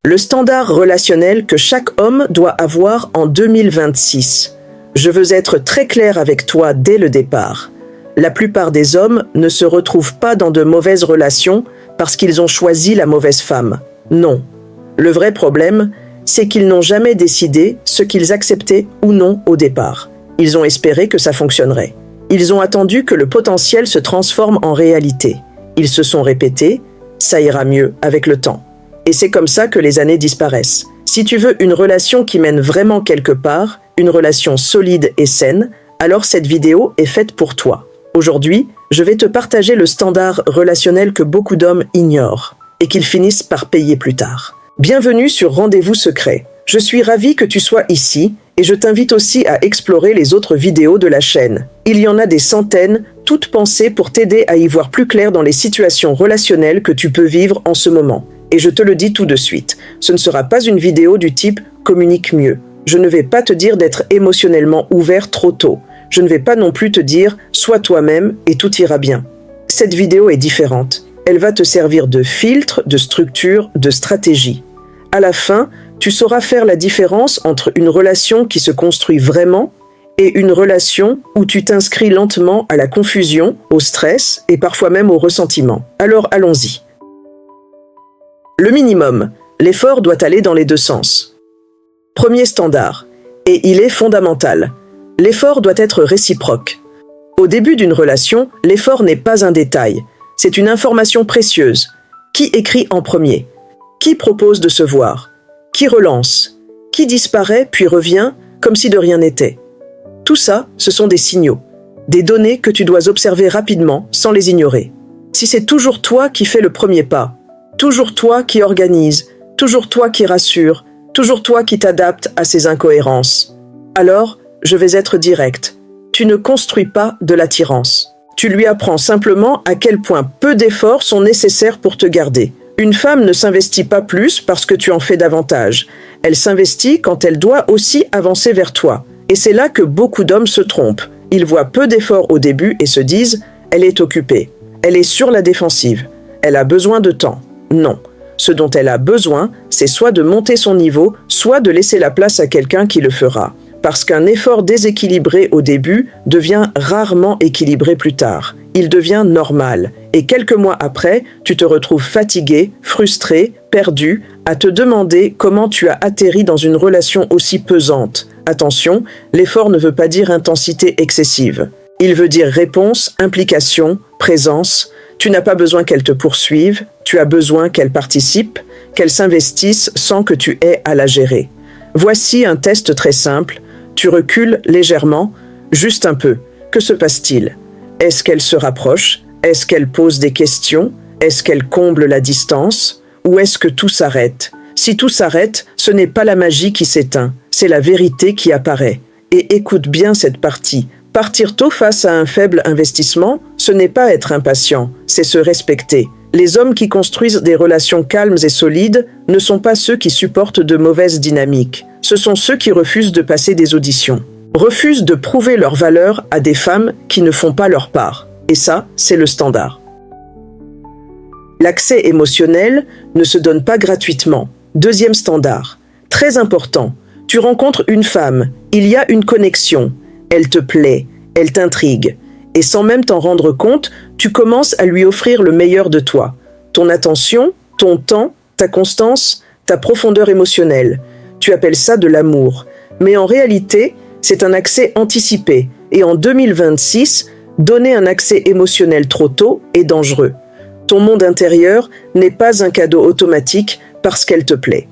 Le standard relationnel que chaque homme doit avoir en 2026. Je veux être très clair avec toi dès le départ. La plupart des hommes ne se retrouvent pas dans de mauvaises relations parce qu'ils ont choisi la mauvaise femme. Non. Le vrai problème, c'est qu'ils n'ont jamais décidé ce qu'ils acceptaient ou non au départ. Ils ont espéré que ça fonctionnerait. Ils ont attendu que le potentiel se transforme en réalité. Ils se sont répétés « ça ira mieux avec le temps ». Et c'est comme ça que les années disparaissent. Si tu veux une relation qui mène vraiment quelque part, une relation solide et saine, alors cette vidéo est faite pour toi. Aujourd'hui, je vais te partager le standard relationnel que beaucoup d'hommes ignorent et qu'ils finissent par payer plus tard. Bienvenue sur Rendez-vous Secret. Je suis ravi que tu sois ici et je t'invite aussi à explorer les autres vidéos de la chaîne. Il y en a des centaines, toutes pensées pour t'aider à y voir plus clair dans les situations relationnelles que tu peux vivre en ce moment. Et je te le dis tout de suite, ce ne sera pas une vidéo du type « communique mieux ». Je ne vais pas te dire d'être émotionnellement ouvert trop tôt. Je ne vais pas non plus te dire « sois toi-même et tout ira bien ». Cette vidéo est différente. Elle va te servir de filtre, de structure, de stratégie. À la fin, tu sauras faire la différence entre une relation qui se construit vraiment et une relation où tu t'inscris lentement à la confusion, au stress et parfois même au ressentiment. Alors allons-y. Le minimum, l'effort doit aller dans les deux sens. Premier standard, et il est fondamental. L'effort doit être réciproque. Au début d'une relation, l'effort n'est pas un détail, c'est une information précieuse. Qui écrit en premier? Qui propose de se voir? Qui relance? Qui disparaît puis revient comme si de rien n'était? Tout ça, ce sont des signaux, des données que tu dois observer rapidement sans les ignorer. Si c'est toujours toi qui fais le premier pas, toujours toi qui organise, toujours toi qui rassure, toujours toi qui t'adapte à ces incohérences, alors je vais être direct. Tu ne construis pas de l'attirance. Tu lui apprends simplement à quel point peu d'efforts sont nécessaires pour te garder. Une femme ne s'investit pas plus parce que tu en fais davantage. Elle s'investit quand elle doit aussi avancer vers toi. Et c'est là que beaucoup d'hommes se trompent. Ils voient peu d'efforts au début et se disent « elle est occupée, elle est sur la défensive, elle a besoin de temps ». Non. Ce dont elle a besoin, c'est soit de monter son niveau, soit de laisser la place à quelqu'un qui le fera. Parce qu'un effort déséquilibré au début devient rarement équilibré plus tard. Il devient normal. Et quelques mois après, tu te retrouves fatigué, frustré, perdu, à te demander comment tu as atterri dans une relation aussi pesante. Attention, l'effort ne veut pas dire intensité excessive. Il veut dire réponse, implication, présence. Tu n'as pas besoin qu'elle te poursuive, tu as besoin qu'elle participe, qu'elle s'investisse sans que tu aies à la gérer. Voici un test très simple. Tu recules légèrement, juste un peu. Que se passe-t-il? Est-ce qu'elle se rapproche? Est-ce qu'elle pose des questions? Est-ce qu'elle comble la distance? Ou est-ce que tout s'arrête? Si tout s'arrête, ce n'est pas la magie qui s'éteint, c'est la vérité qui apparaît. Et écoute bien cette partie. Partir tôt face à un faible investissement, ce n'est pas être impatient, c'est se respecter. Les hommes qui construisent des relations calmes et solides ne sont pas ceux qui supportent de mauvaises dynamiques. Ce sont ceux qui refusent de passer des auditions, refusent de prouver leur valeur à des femmes qui ne font pas leur part. Et ça, c'est le standard. L'accès émotionnel ne se donne pas gratuitement. Deuxième standard. Très important. Tu rencontres une femme, il y a une connexion. Elle te plaît, elle t'intrigue. Et sans même t'en rendre compte, tu commences à lui offrir le meilleur de toi. Ton attention, ton temps, ta constance, ta profondeur émotionnelle. Tu appelles ça de l'amour. Mais en réalité, c'est un accès anticipé. Et en 2026, donner un accès émotionnel trop tôt est dangereux. Ton monde intérieur n'est pas un cadeau automatique parce qu'elle te plaît.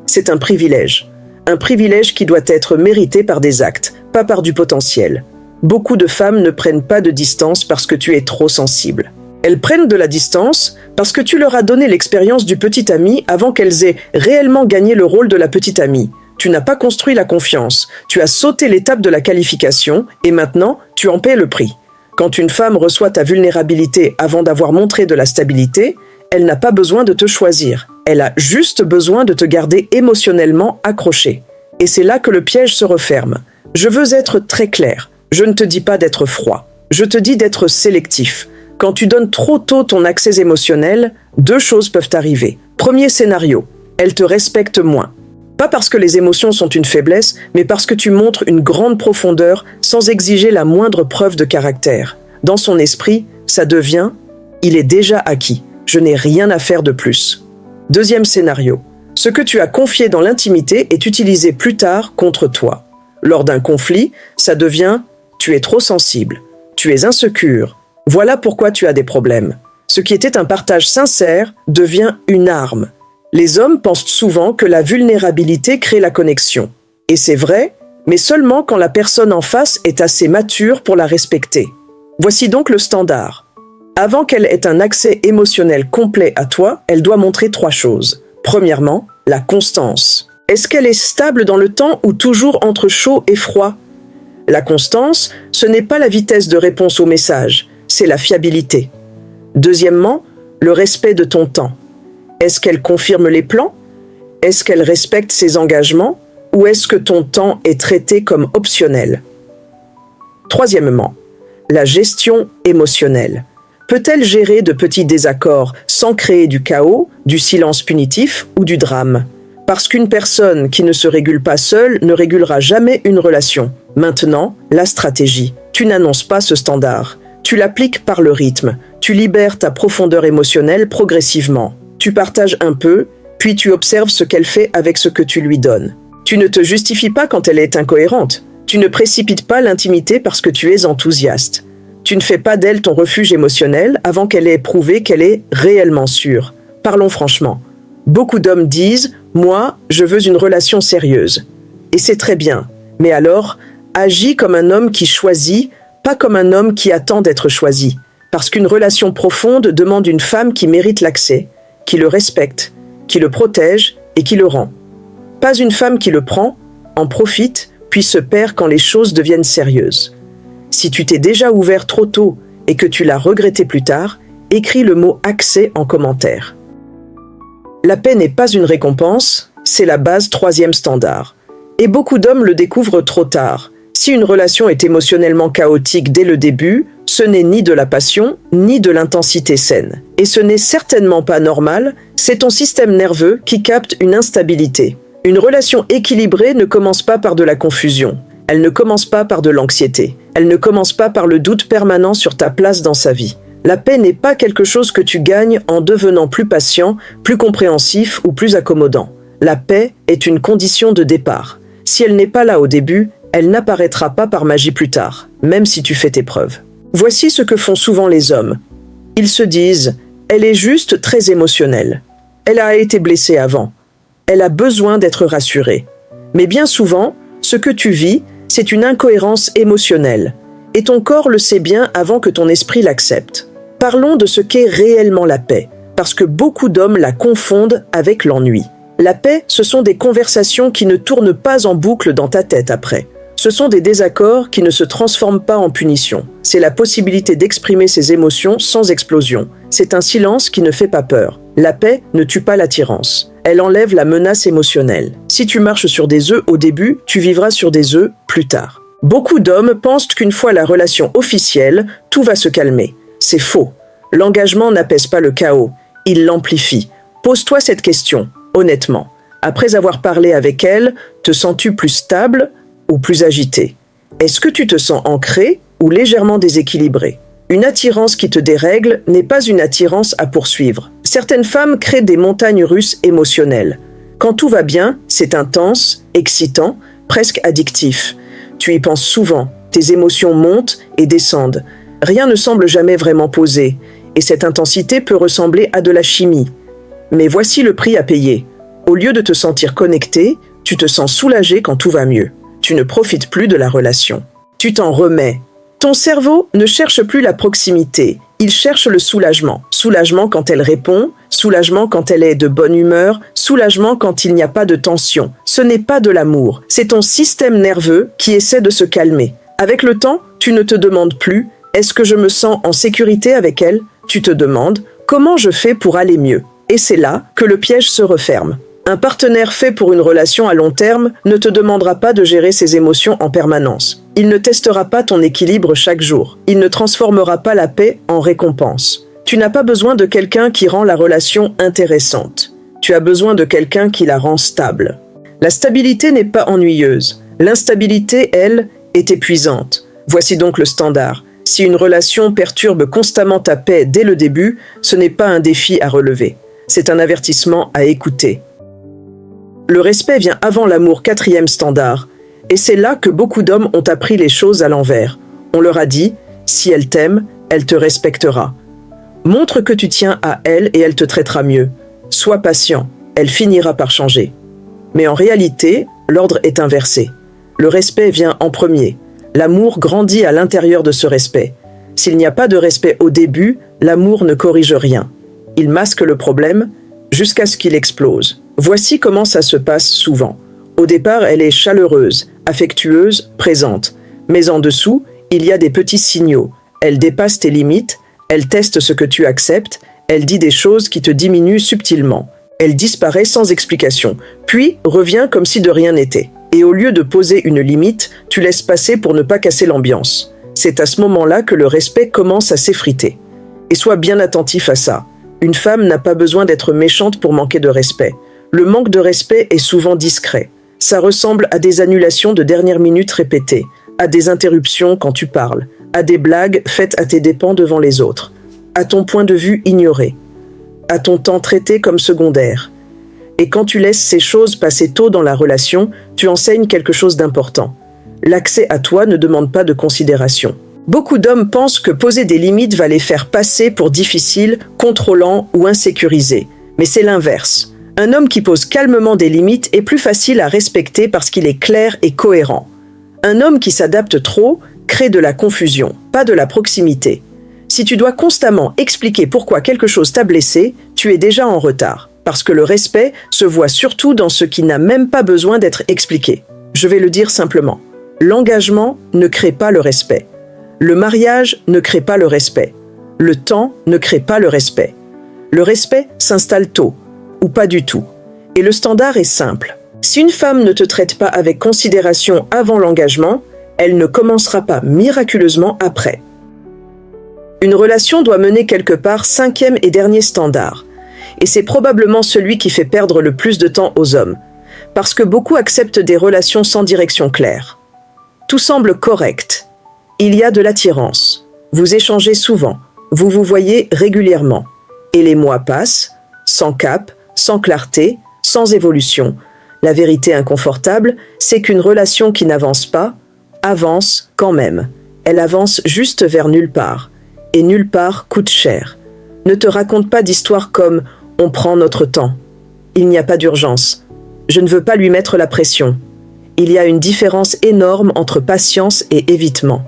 C'est un privilège. Un privilège qui doit être mérité par des actes, pas par du potentiel. Beaucoup de femmes ne prennent pas de distance parce que tu es trop sensible. Elles prennent de la distance parce que tu leur as donné l'expérience du petit ami avant qu'elles aient réellement gagné le rôle de la petite amie. Tu n'as pas construit la confiance, tu as sauté l'étape de la qualification et maintenant, tu en paies le prix. Quand une femme reçoit ta vulnérabilité avant d'avoir montré de la stabilité, elle n'a pas besoin de te choisir. Elle a juste besoin de te garder émotionnellement accroché. Et c'est là que le piège se referme. Je veux être très clair. Je ne te dis pas d'être froid. Je te dis d'être sélectif. Quand tu donnes trop tôt ton accès émotionnel, deux choses peuvent arriver. Premier scénario. Elle te respecte moins. Pas parce que les émotions sont une faiblesse, mais parce que tu montres une grande profondeur sans exiger la moindre preuve de caractère. Dans son esprit, ça devient « il est déjà acquis, je n'ai rien à faire de plus ». Deuxième scénario. Ce que tu as confié dans l'intimité est utilisé plus tard contre toi. Lors d'un conflit, ça devient « tu es trop sensible, tu es insécure, voilà pourquoi tu as des problèmes ». Ce qui était un partage sincère devient une arme. Les hommes pensent souvent que la vulnérabilité crée la connexion. Et c'est vrai, mais seulement quand la personne en face est assez mature pour la respecter. Voici donc le standard. Avant qu'elle ait un accès émotionnel complet à toi, elle doit montrer 3 choses. Premièrement, la constance. Est-ce qu'elle est stable dans le temps ou toujours entre chaud et froid? La constance, ce n'est pas la vitesse de réponse au message, c'est la fiabilité. Deuxièmement, le respect de ton temps. Est-ce qu'elle confirme les plans? Est-ce qu'elle respecte ses engagements? Ou est-ce que ton temps est traité comme optionnel? Troisièmement, la gestion émotionnelle. Peut-elle gérer de petits désaccords sans créer du chaos, du silence punitif ou du drame? Parce qu'une personne qui ne se régule pas seule ne régulera jamais une relation. Maintenant, la stratégie. Tu n'annonces pas ce standard. Tu l'appliques par le rythme. Tu libères ta profondeur émotionnelle progressivement. Tu partages un peu, puis tu observes ce qu'elle fait avec ce que tu lui donnes. Tu ne te justifies pas quand elle est incohérente. Tu ne précipites pas l'intimité parce que tu es enthousiaste. Tu ne fais pas d'elle ton refuge émotionnel avant qu'elle ait prouvé qu'elle est réellement sûre. Parlons franchement. Beaucoup d'hommes disent « Moi, je veux une relation sérieuse ». Et c'est très bien. Mais alors, agis comme un homme qui choisit, pas comme un homme qui attend d'être choisi. Parce qu'une relation profonde demande une femme qui mérite l'accès, qui le respecte, qui le protège et qui le rend. Pas une femme qui le prend, en profite, puis se perd quand les choses deviennent sérieuses. Si tu t'es déjà ouvert trop tôt et que tu l'as regretté plus tard, écris le mot « accès » en commentaire. La paix n'est pas une récompense, c'est la base 3e standard. Et beaucoup d'hommes le découvrent trop tard. Si une relation est émotionnellement chaotique dès le début, ce n'est ni de la passion, ni de l'intensité saine. Et ce n'est certainement pas normal, c'est ton système nerveux qui capte une instabilité. Une relation équilibrée ne commence pas par de la confusion. Elle ne commence pas par de l'anxiété. Elle ne commence pas par le doute permanent sur ta place dans sa vie. La paix n'est pas quelque chose que tu gagnes en devenant plus patient, plus compréhensif ou plus accommodant. La paix est une condition de départ. Si elle n'est pas là au début, elle n'apparaîtra pas par magie plus tard, même si tu fais tes preuves. Voici ce que font souvent les hommes. Ils se disent « Elle est juste très émotionnelle. Elle a été blessée avant. Elle a besoin d'être rassurée. » Mais bien souvent, ce que tu vis, c'est une incohérence émotionnelle. Et ton corps le sait bien avant que ton esprit l'accepte. Parlons de ce qu'est réellement la paix, parce que beaucoup d'hommes la confondent avec l'ennui. La paix, ce sont des conversations qui ne tournent pas en boucle dans ta tête après. Ce sont des désaccords qui ne se transforment pas en punition. C'est la possibilité d'exprimer ses émotions sans explosion. C'est un silence qui ne fait pas peur. La paix ne tue pas l'attirance. Elle enlève la menace émotionnelle. Si tu marches sur des œufs au début, tu vivras sur des œufs plus tard. Beaucoup d'hommes pensent qu'une fois la relation officielle, tout va se calmer. C'est faux. L'engagement n'apaise pas le chaos. Il l'amplifie. Pose-toi cette question, honnêtement. Après avoir parlé avec elle, te sens-tu plus stable ou plus agité? Est-ce que tu te sens ancré ou légèrement déséquilibré? Une attirance qui te dérègle n'est pas une attirance à poursuivre. Certaines femmes créent des montagnes russes émotionnelles. Quand tout va bien, c'est intense, excitant, presque addictif. Tu y penses souvent, tes émotions montent et descendent. Rien ne semble jamais vraiment posé, et cette intensité peut ressembler à de la chimie. Mais voici le prix à payer. Au lieu de te sentir connecté, tu te sens soulagé quand tout va mieux. Tu ne profites plus de la relation. Tu t'en remets. Ton cerveau ne cherche plus la proximité, il cherche le soulagement. Soulagement quand elle répond, soulagement quand elle est de bonne humeur, soulagement quand il n'y a pas de tension. Ce n'est pas de l'amour, c'est ton système nerveux qui essaie de se calmer. Avec le temps, tu ne te demandes plus « Est-ce que je me sens en sécurité avec elle ?» Tu te demandes « Comment je fais pour aller mieux ?» Et c'est là que le piège se referme. Un partenaire fait pour une relation à long terme ne te demandera pas de gérer ses émotions en permanence. Il ne testera pas ton équilibre chaque jour. Il ne transformera pas la paix en récompense. Tu n'as pas besoin de quelqu'un qui rend la relation intéressante. Tu as besoin de quelqu'un qui la rend stable. La stabilité n'est pas ennuyeuse. L'instabilité, elle, est épuisante. Voici donc le standard. Si une relation perturbe constamment ta paix dès le début, ce n'est pas un défi à relever. C'est un avertissement à écouter. Le respect vient avant l'amour, quatrième standard. Et c'est là que beaucoup d'hommes ont appris les choses à l'envers. On leur a dit, si elle t'aime, elle te respectera. Montre que tu tiens à elle et elle te traitera mieux. Sois patient, elle finira par changer. Mais en réalité, l'ordre est inversé. Le respect vient en premier. L'amour grandit à l'intérieur de ce respect. S'il n'y a pas de respect au début, l'amour ne corrige rien. Il masque le problème jusqu'à ce qu'il explose. Voici comment ça se passe souvent. Au départ, elle est chaleureuse, affectueuse, présente. Mais en dessous, il y a des petits signaux. Elle dépasse tes limites, elle teste ce que tu acceptes, elle dit des choses qui te diminuent subtilement. Elle disparaît sans explication, puis revient comme si de rien n'était. Et au lieu de poser une limite, tu laisses passer pour ne pas casser l'ambiance. C'est à ce moment-là que le respect commence à s'effriter. Et sois bien attentif à ça. Une femme n'a pas besoin d'être méchante pour manquer de respect. Le manque de respect est souvent discret. Ça ressemble à des annulations de dernière minute répétées, à des interruptions quand tu parles, à des blagues faites à tes dépens devant les autres, à ton point de vue ignoré, à ton temps traité comme secondaire. Et quand tu laisses ces choses passer tôt dans la relation, tu enseignes quelque chose d'important. L'accès à toi ne demande pas de considération. Beaucoup d'hommes pensent que poser des limites va les faire passer pour difficiles, contrôlants ou insécurisés. Mais c'est l'inverse. Un homme qui pose calmement des limites est plus facile à respecter parce qu'il est clair et cohérent. Un homme qui s'adapte trop crée de la confusion, pas de la proximité. Si tu dois constamment expliquer pourquoi quelque chose t'a blessé, tu es déjà en retard. Parce que le respect se voit surtout dans ce qui n'a même pas besoin d'être expliqué. Je vais le dire simplement. L'engagement ne crée pas le respect. Le mariage ne crée pas le respect. Le temps ne crée pas le respect. Le respect s'installe tôt, ou pas du tout. Et le standard est simple. Si une femme ne te traite pas avec considération avant l'engagement, elle ne commencera pas miraculeusement après. Une relation doit mener quelque part, cinquième et dernier standard. Et c'est probablement celui qui fait perdre le plus de temps aux hommes. Parce que beaucoup acceptent des relations sans direction claire. Tout semble correct. Il y a de l'attirance. Vous échangez souvent. Vous vous voyez régulièrement. Et les mois passent, sans cap, sans clarté, sans évolution. La vérité inconfortable, c'est qu'une relation qui n'avance pas, avance quand même. Elle avance juste vers nulle part. Et nulle part coûte cher. Ne te raconte pas d'histoires comme « on prend notre temps ». Il n'y a pas d'urgence. Je ne veux pas lui mettre la pression. Il y a une différence énorme entre patience et évitement.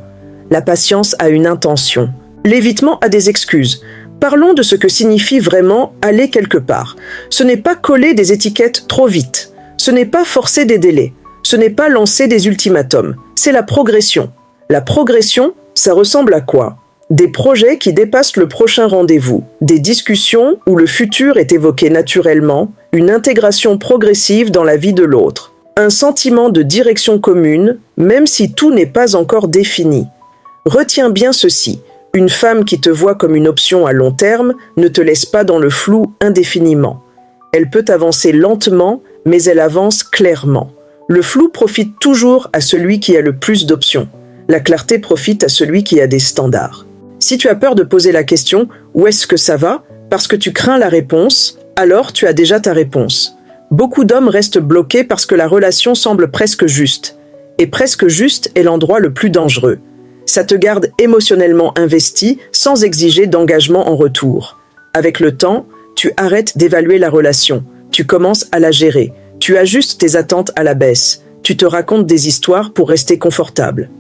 La patience a une intention. L'évitement a des excuses. Parlons de ce que signifie vraiment aller quelque part. Ce n'est pas coller des étiquettes trop vite. Ce n'est pas forcer des délais. Ce n'est pas lancer des ultimatums. C'est la progression. La progression, ça ressemble à quoi ? Des projets qui dépassent le prochain rendez-vous, des discussions où le futur est évoqué naturellement, une intégration progressive dans la vie de l'autre, un sentiment de direction commune, même si tout n'est pas encore défini. Retiens bien ceci, une femme qui te voit comme une option à long terme ne te laisse pas dans le flou indéfiniment. Elle peut avancer lentement, mais elle avance clairement. Le flou profite toujours à celui qui a le plus d'options. La clarté profite à celui qui a des standards. Si tu as peur de poser la question « où est-ce que ça va ?» parce que tu crains la réponse, alors tu as déjà ta réponse. Beaucoup d'hommes restent bloqués parce que la relation semble presque juste. Et presque juste est l'endroit le plus dangereux. Ça te garde émotionnellement investi sans exiger d'engagement en retour. Avec le temps, tu arrêtes d'évaluer la relation. Tu commences à la gérer. Tu ajustes tes attentes à la baisse. Tu te racontes des histoires pour rester confortable.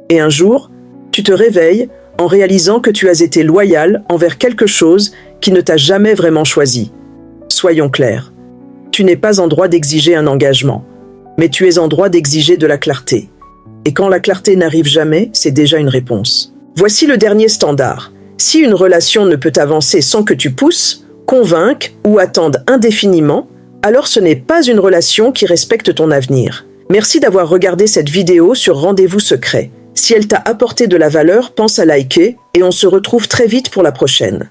Et un jour, tu te réveilles en réalisant que tu as été loyal envers quelque chose qui ne t'a jamais vraiment choisi. Soyons clairs, tu n'es pas en droit d'exiger un engagement, mais tu es en droit d'exiger de la clarté. Et quand la clarté n'arrive jamais, c'est déjà une réponse. Voici le dernier standard. Si une relation ne peut avancer sans que tu pousses, convainques ou attendes indéfiniment, alors ce n'est pas une relation qui respecte ton avenir. Merci d'avoir regardé cette vidéo sur Rendez-vous secret. Si elle t'a apporté de la valeur, pense à liker et on se retrouve très vite pour la prochaine.